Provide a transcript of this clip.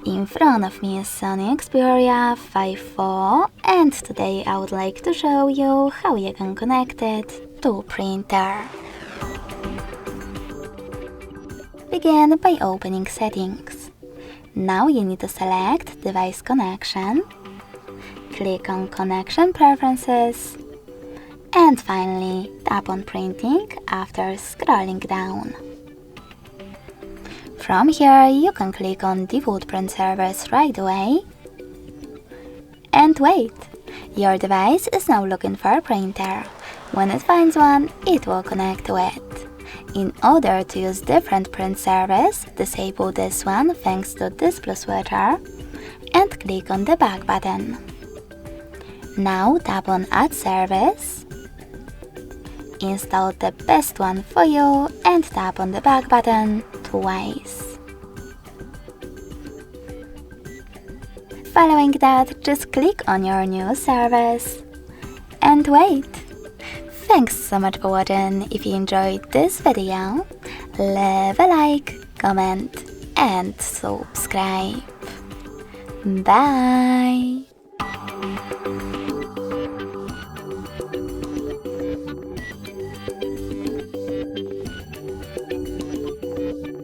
In front of me is Sony Xperia 5.4 and today I would like to show you how you can connect it to printer. Begin by opening Settings. Now you need to select Device Connection, click on Connection Preferences, and finally tap on Printing after scrolling down. From here, you can click on Default Print Service right away. And wait! Your device is now looking for a printer. When it finds one, it will connect to it. In order to use different print service, disable this one thanks to Display Switcher and click on the back button. Now tap on Add Service, install the best one for you and tap on the back button twice. Following that, just click on your new service and wait. Thanks so much for watching. If you enjoyed this video, leave a like, comment and subscribe. Bye!